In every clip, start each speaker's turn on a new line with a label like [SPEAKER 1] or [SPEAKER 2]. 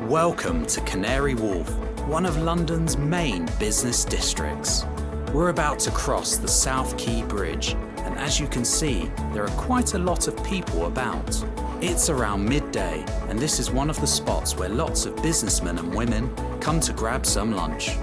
[SPEAKER 1] Welcome to Canary Wharf, one of London's main business districts. We're about to cross the South Quay Bridge, and as you can see, there are quite a lot of people about. It's around midday, and this is one of the spots where lots of businessmen and women come to grab some lunch.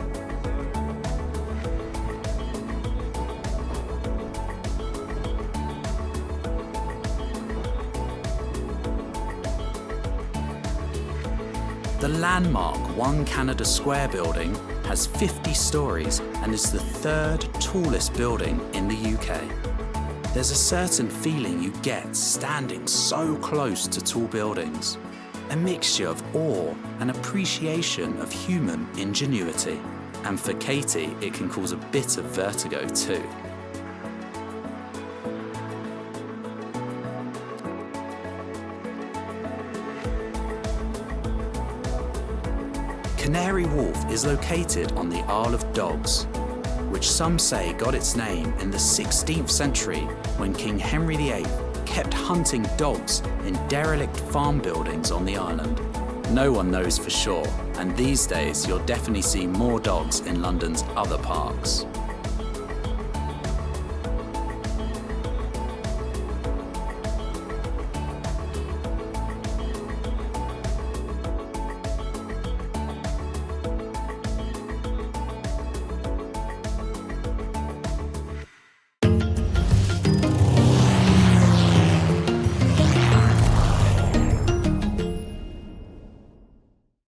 [SPEAKER 1] The landmark One Canada Square building has 50 stories and is the third tallest building in the UK. There's a certain feeling you get standing so close to tall buildings, a mixture of awe and appreciation of human ingenuity. And for Katie, it can cause a bit of vertigo too. Canary Wharf is located on the Isle of Dogs, which some say got its name in the 16th century when King Henry VIII kept hunting dogs in derelict farm buildings on the island. No one knows for sure, and these days you'll definitely see more dogs in London's other parks.